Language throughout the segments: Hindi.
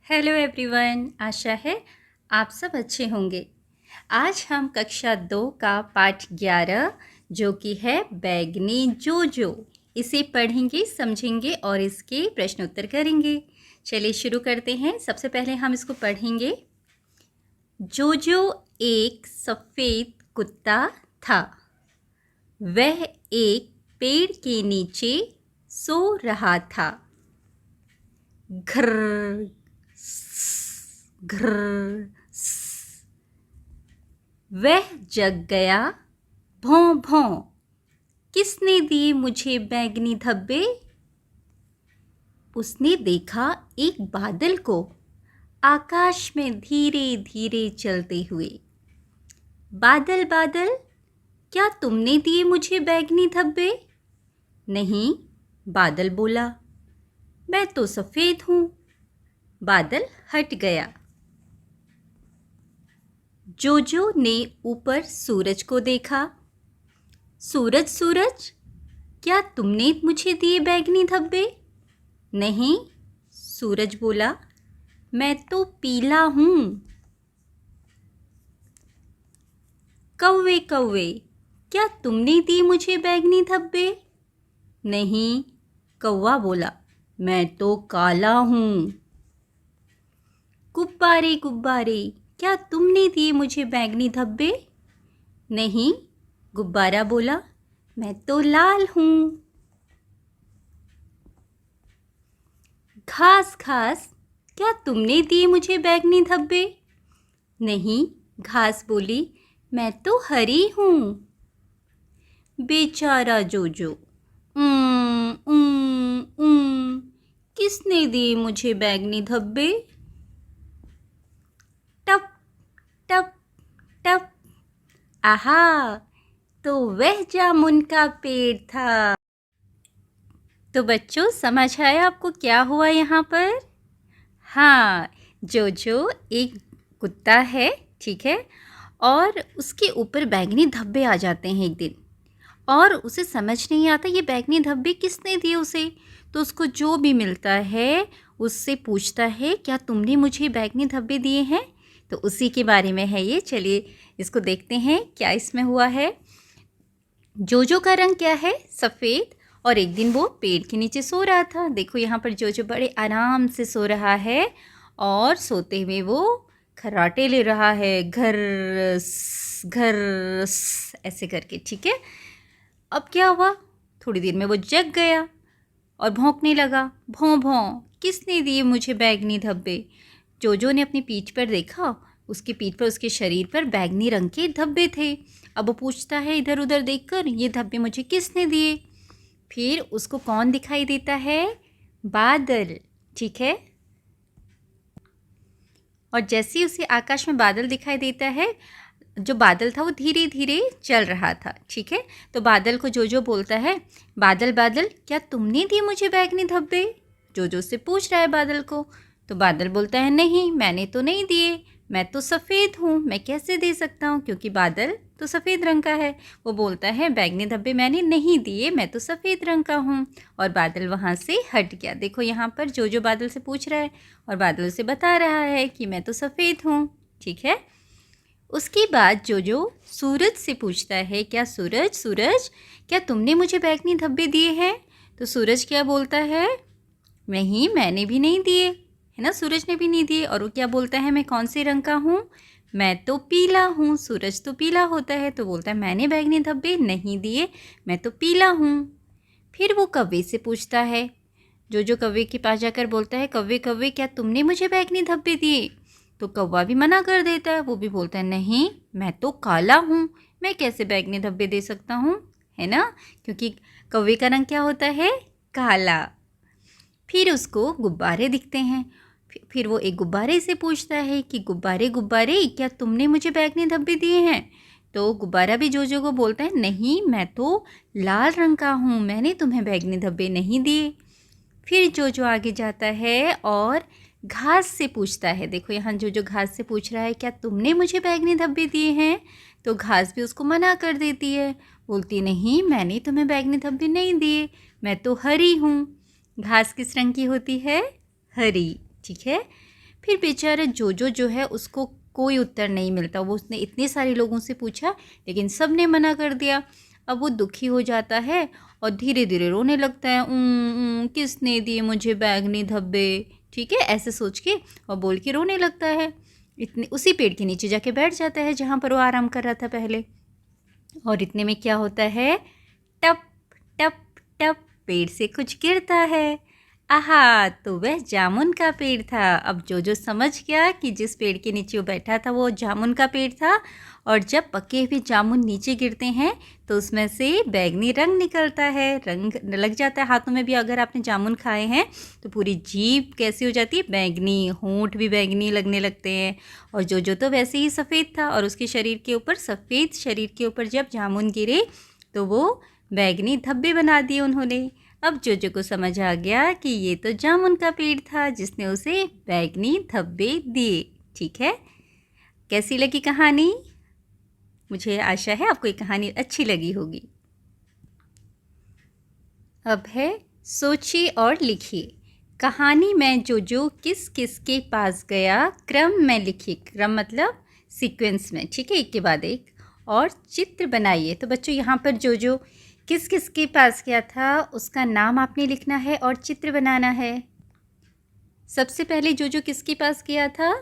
हेलो एवरीवन, आशा है आप सब अच्छे होंगे। आज हम कक्षा 2 का पाठ 11 जो कि है बैगनी जोजो, इसे पढ़ेंगे, समझेंगे और इसके प्रश्न उत्तर करेंगे। चलिए शुरू करते हैं। सबसे पहले हम इसको पढ़ेंगे। जोजो एक सफ़ेद कुत्ता था। वह एक पेड़ के नीचे सो रहा था। घर्र घर्र। वह जग गया। भौं भौं। किसने दिए मुझे बैंगनी धब्बे? उसने देखा एक बादल को आकाश में धीरे धीरे चलते हुए। बादल बादल, क्या तुमने दिए मुझे बैंगनी धब्बे? नहीं, बादल बोला, मैं तो सफ़ेद हूँ। बादल हट गया। जोजो ने ऊपर सूरज को देखा। सूरज सूरज, क्या तुमने मुझे दिए बैंगनी धब्बे? नहीं, सूरज बोला, मैं तो पीला हूँ। कौवे कौवे, क्या तुमने दिए मुझे बैंगनी धब्बे? नहीं, कौवा बोला, मैं तो काला हूँ। गुब्बारे गुब्बारे, क्या तुमने दिए मुझे बैंगनी धब्बे? नहीं, गुब्बारा बोला, मैं तो लाल हूँ। घास घास, क्या तुमने दिए मुझे बैंगनी धब्बे? नहीं, घास बोली, मैं तो हरी हूँ। बेचारा जोजो, किसने दिए मुझे बैंगनी धब्बे? टप टप टप। आहा, तो वह जामुन का पेड़ था। तो बच्चों, समझ आया आपको क्या हुआ यहाँ पर? हाँ, जोजो एक कुत्ता है, ठीक है, और उसके ऊपर बैंगनी धब्बे आ जाते हैं एक दिन, और उसे समझ नहीं आता ये बैंगनी धब्बे किसने दिए उसे। तो उसको जो भी मिलता है उससे पूछता है, क्या तुमने मुझे बैंगनी धब्बे दिए हैं? तो उसी के बारे में है ये। चलिए इसको देखते हैं क्या इसमें हुआ है। जोजो का रंग क्या है? सफ़ेद। और एक दिन वो पेड़ के नीचे सो रहा था। देखो यहाँ पर जोजो बड़े आराम से सो रहा है और सोते हुए वो खर्राटे ले रहा है, घर घर ऐसे करके, ठीक है। अब क्या हुआ, थोड़ी देर में वो जग गया और भौंकने लगा, भौं भौं, किसने दिए मुझे बैंगनी धब्बे? जोजो ने अपनी पीठ पर देखा, उसकी पीठ पर, उसके शरीर पर बैंगनी रंग के धब्बे थे। अब वो पूछता है इधर उधर देखकर, ये धब्बे मुझे किसने दिए? फिर उसको कौन दिखाई देता है? बादल, ठीक है। और जैसे ही उसे आकाश में बादल दिखाई देता है, जो बादल था वो धीरे धीरे चल रहा था, ठीक है। तो बादल को जोजो बोलता है, बादल बादल, क्या तुमने दिए मुझे बैंगनी धब्बे? जोजो से पूछ रहा है बादल को। तो बादल बोलता है, नहीं, मैंने तो नहीं दिए, मैं तो सफ़ेद हूँ, मैं कैसे दे सकता हूँ, क्योंकि बादल तो सफ़ेद रंग का है। वो बोलता है, बैंगनी धब्बे मैंने नहीं दिए, मैं तो सफ़ेद रंग का हूँ। और बादल वहाँ से हट गया। देखो यहाँ पर जोजो बादल से पूछ रहा है और बादल उसे बता रहा है कि मैं तो सफ़ेद हूँ, ठीक है। उसके बाद जोजो सूरज से पूछता है, क्या सूरज सूरज, क्या तुमने मुझे बैंगनी धब्बे दिए हैं? तो सूरज क्या बोलता है, नहीं, मैंने भी नहीं दिए, है ना, सूरज ने भी नहीं दिए। और वो क्या बोलता है, मैं कौन से रंग का हूँ? मैं तो पीला हूँ। सूरज तो पीला होता है, तो बोलता है मैंने बैंगनी धब्बे नहीं दिए, मैं तो पीला हूँ। फिर वो कौवे से पूछता है, जो कौवे के पास जाकर बोलता है, कौवे कौवे, क्या तुमने मुझे बैंगनी धब्बे दिए? तो कौवा भी मना कर देता है, वो भी बोलता है, नहीं, मैं तो काला हूँ, मैं कैसे बैंगनी धब्बे दे सकता हूँ, है ना, क्योंकि कौवे का रंग क्या होता है? काला। फिर उसको गुब्बारे दिखते हैं। फिर वो एक गुब्बारे से पूछता है कि गुब्बारे गुब्बारे, क्या तुमने मुझे बैंगनी धब्बे दिए हैं? तो गुब्बारा भी जोजो को बोलता है, नहीं, मैं तो लाल रंग का हूँ, मैंने तुम्हें बैंगनी धब्बे नहीं दिए। फिर जोजो आगे जाता है और घास से पूछता है। देखो यहाँ जोजो घास से पूछ रहा है, क्या तुमने मुझे बैंगनी धब्बे दिए हैं? तो घास भी उसको मना कर देती है, बोलती, नहीं, मैंने तुम्हें बैंगनी धब्बे नहीं दिए, मैं तो हरी हूँ। घास किस रंग की होती है? हरी, ठीक है। फिर बेचारा जोजो जो है उसको कोई उत्तर नहीं मिलता। वो उसने इतने सारे लोगों से पूछा लेकिन सब ने मना कर दिया। अब वो दुखी हो जाता है और धीरे धीरे रोने लगता है। किसने दिए मुझे बैंगनी धब्बे, ठीक है, ऐसे सोच के और बोल के रोने लगता है। इतने उसी पेड़ के नीचे जाके बैठ जाता है जहाँ पर वो आराम कर रहा था पहले। और इतने में क्या होता है, टप टप टप पेड़ से कुछ गिरता है। आहा, तो वह जामुन का पेड़ था। अब जो समझ गया कि जिस पेड़ के नीचे वो बैठा था वो जामुन का पेड़ था, और जब पके हुए जामुन नीचे गिरते हैं तो उसमें से बैंगनी रंग निकलता है, रंग लग जाता है हाथों में भी। अगर आपने जामुन खाए हैं तो पूरी जीभ कैसी हो जाती है, बैंगनी, होंठ भी बैंगनी लगने लगते हैं। और जो तो वैसे ही सफ़ेद था, और उसके शरीर के ऊपर, सफ़ेद शरीर के ऊपर जब जामुन गिरे तो वो बैंगनी धब्बे बना दिए उन्होंने। अब जोजो को समझ आ गया कि ये तो जामुन का पेड़ था जिसने उसे बैंगनी धब्बे दिए। ठीक है, कैसी लगी कहानी? मुझे आशा है आपको ये कहानी अच्छी लगी होगी। अब है सोचिए और लिखिए। कहानी में जोजो किस किस के पास गया, क्रम में लिखिए। क्रम मतलब सीक्वेंस में, ठीक है, एक के बाद एक। और चित्र बनाइए। तो बच्चों यहाँ पर जोजो किस किस के पास गया था उसका नाम आपने लिखना है और चित्र बनाना है। सबसे पहले जोजो किसके पास गया था?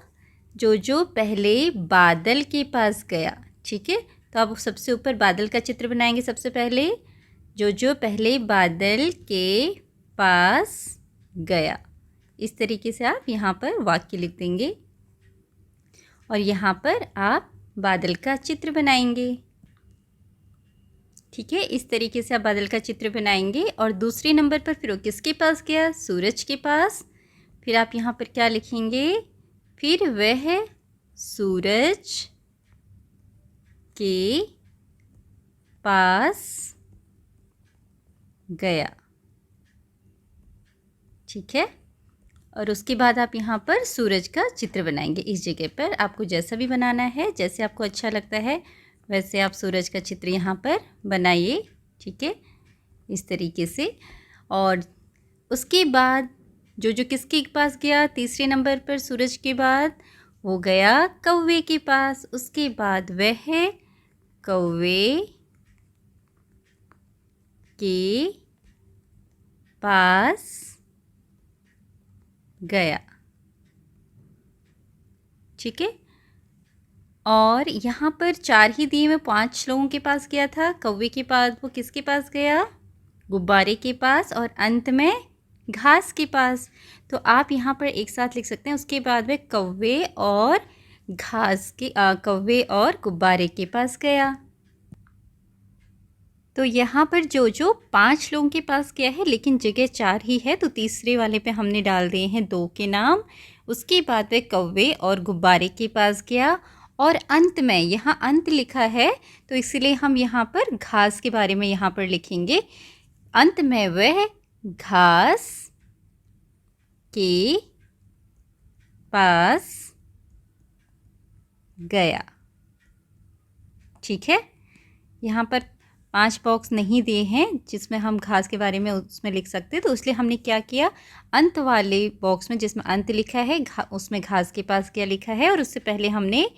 जोजो पहले बादल के पास गया, ठीक है। तो आप सबसे ऊपर बादल का चित्र बनाएंगे। सबसे पहले जोजो पहले बादल के पास गया। इस तरीके से आप यहाँ पर वाक्य लिख देंगे और यहाँ पर आप बादल का चित्र बनाएंगे, ठीक है। इस तरीके से आप बादल का चित्र बनाएंगे। और दूसरे नंबर पर फिर वो किसके पास गया? सूरज के पास। फिर आप यहाँ पर क्या लिखेंगे? फिर वह सूरज के पास गया, ठीक है। और उसके बाद आप यहाँ पर सूरज का चित्र बनाएंगे। इस जगह पर आपको जैसा भी बनाना है, जैसे आपको अच्छा लगता है वैसे आप सूरज का चित्र यहाँ पर बनाइए, ठीक है, इस तरीके से। और उसके बाद जो किसके पास गया? तीसरे नंबर पर सूरज के बाद वो गया कौवे के पास। उसके बाद वह कौवे के पास गया, ठीक है। और यहाँ पर 4 ही दिए में 5 लोगों के पास गया था। कौवे के पास वो किसके पास गया? गुब्बारे के पास। और अंत में घास के पास। तो आप यहाँ पर एक साथ लिख सकते हैं। उसके बाद में कौवे और घास के कौवे और गुब्बारे के पास गया। तो यहाँ पर जो 5 लोगों के पास गया है, लेकिन जगह 4 ही है, तो तीसरे वाले पे हमने डाल दिए हैं 2 के नाम। उसके बाद वह कौवे और गुब्बारे के पास गया। और अंत में, यहाँ अंत लिखा है तो इसलिए हम यहाँ पर घास के बारे में यहाँ पर लिखेंगे। अंत में वह घास के पास गया, ठीक है। यहाँ पर 5 बॉक्स नहीं दिए हैं जिसमें हम घास के बारे में उसमें लिख सकते, तो इसलिए हमने क्या किया, अंत वाले बॉक्स में जिसमें अंत लिखा है उसमें घास के पास क्या लिखा है, और उससे पहले हमने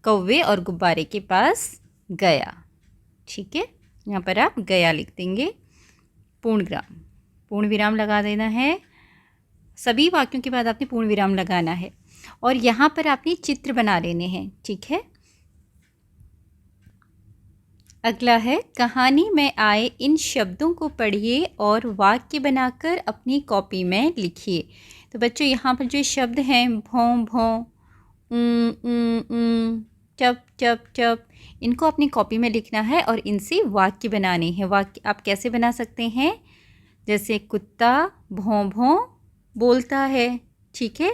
कौवे और गुब्बारे के पास गया, ठीक है। यहाँ पर आप गया लिख देंगे। पूर्ण विराम लगा देना है। सभी वाक्यों के बाद आपने पूर्ण विराम लगाना है। और यहाँ पर आपने चित्र बना लेने हैं, ठीक है। अगला है कहानी में आए इन शब्दों को पढ़िए और वाक्य बनाकर अपनी कॉपी में लिखिए। तो बच्चों यहाँ पर जो शब्द हैं भौं भौं, चप चप चप, इनको अपनी कॉपी में लिखना है और इनसे वाक्य बनाने हैं। वाक्य आप कैसे बना सकते हैं? जैसे कुत्ता भौं भौं बोलता है, ठीक है।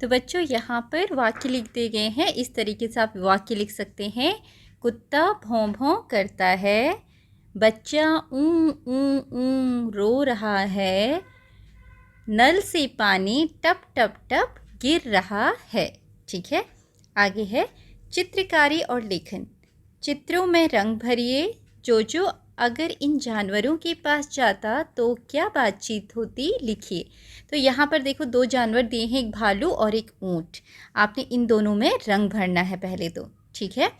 तो बच्चों यहाँ पर वाक्य लिख दिए गए हैं। इस तरीके से आप वाक्य लिख सकते हैं। कुत्ता भौं भौं करता है, बच्चा ऊ रो रहा है, नल से पानी टप टप टप गिर रहा है, ठीक है। आगे है चित्रकारी और लेखन। चित्रों में रंग भरिए। जो अगर इन जानवरों के पास जाता तो क्या बातचीत होती, लिखिए। तो यहाँ पर देखो 2 जानवर दिए हैं, एक भालू और एक ऊँट। आपने इन दोनों में रंग भरना है पहले तो, ठीक है।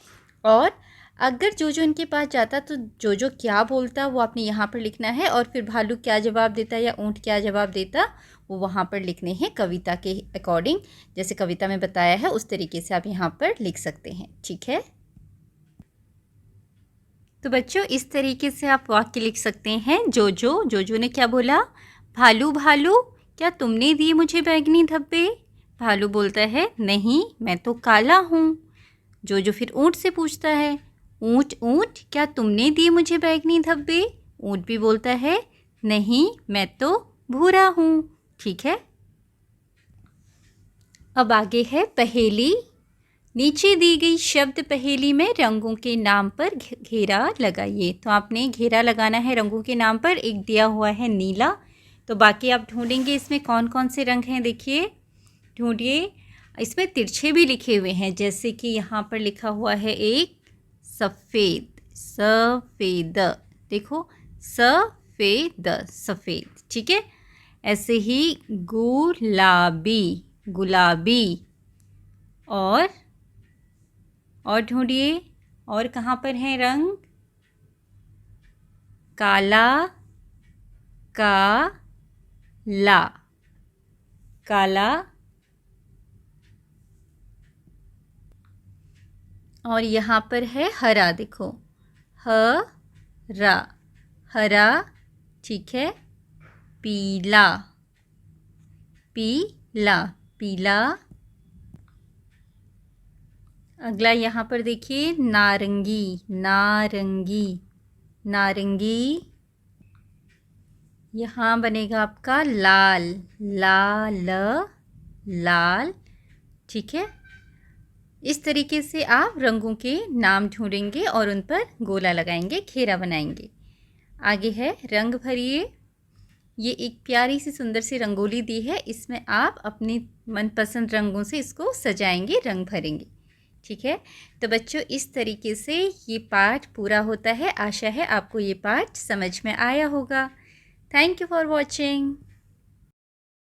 और अगर जोजो इनके पास जाता तो जोजो क्या बोलता वो आपने यहाँ पर लिखना है, और फिर भालू क्या जवाब देता या ऊँट क्या जवाब देता वो वहाँ पर लिखने हैं कविता के अकॉर्डिंग। जैसे कविता में बताया है उस तरीके से आप यहाँ पर लिख सकते हैं, ठीक है। तो बच्चों इस तरीके से आप वाक्य लिख सकते हैं। जोजो ने क्या बोला, भालू भालू क्या तुमने दिए मुझे बैंगनी धब्बे। भालू बोलता है नहीं मैं तो काला हूँ। जोजो फिर ऊँट से पूछता है, ऊँट ऊँट क्या तुमने दिए मुझे बैंगनी धब्बे। ऊँट भी बोलता है नहीं मैं तो भूरा हूँ, ठीक है। अब आगे है पहेली। नीचे दी गई शब्द पहेली में रंगों के नाम पर घेरा लगाइए। तो आपने घेरा लगाना है रंगों के नाम पर। एक दिया हुआ है नीला, तो बाकी आप ढूंढेंगे इसमें कौन कौन से रंग हैं। देखिए ढूंढिए, इसमें तिरछे भी लिखे हुए हैं, जैसे कि यहाँ पर लिखा हुआ है एक सफ़ेद, सफ़ेद, देखो सफ़ेद सफ़ेद, ठीक है। ऐसे ही गुलाबी, गुलाबी। और ढूंढिए और कहाँ पर है रंग, काला, काला, काला। और यहाँ पर है हरा, देखो हरा, हरा, ठीक है। पीला, पीला, पीला। अगला यहाँ पर देखिए नारंगी, नारंगी, नारंगी। यहाँ बनेगा आपका लाल, लाल, लाल, ठीक है। इस तरीके से आप रंगों के नाम ढूंढेंगे और उन पर गोला लगाएंगे, घेरा बनाएंगे। आगे है रंग भरिए। ये एक प्यारी सी सुंदर सी रंगोली दी है, इसमें आप अपनी मनपसंद रंगों से इसको सजाएंगे, रंग भरेंगे, ठीक है। तो बच्चों इस तरीके से ये पाठ पूरा होता है। आशा है आपको ये पाठ समझ में आया होगा। Thank you for watching.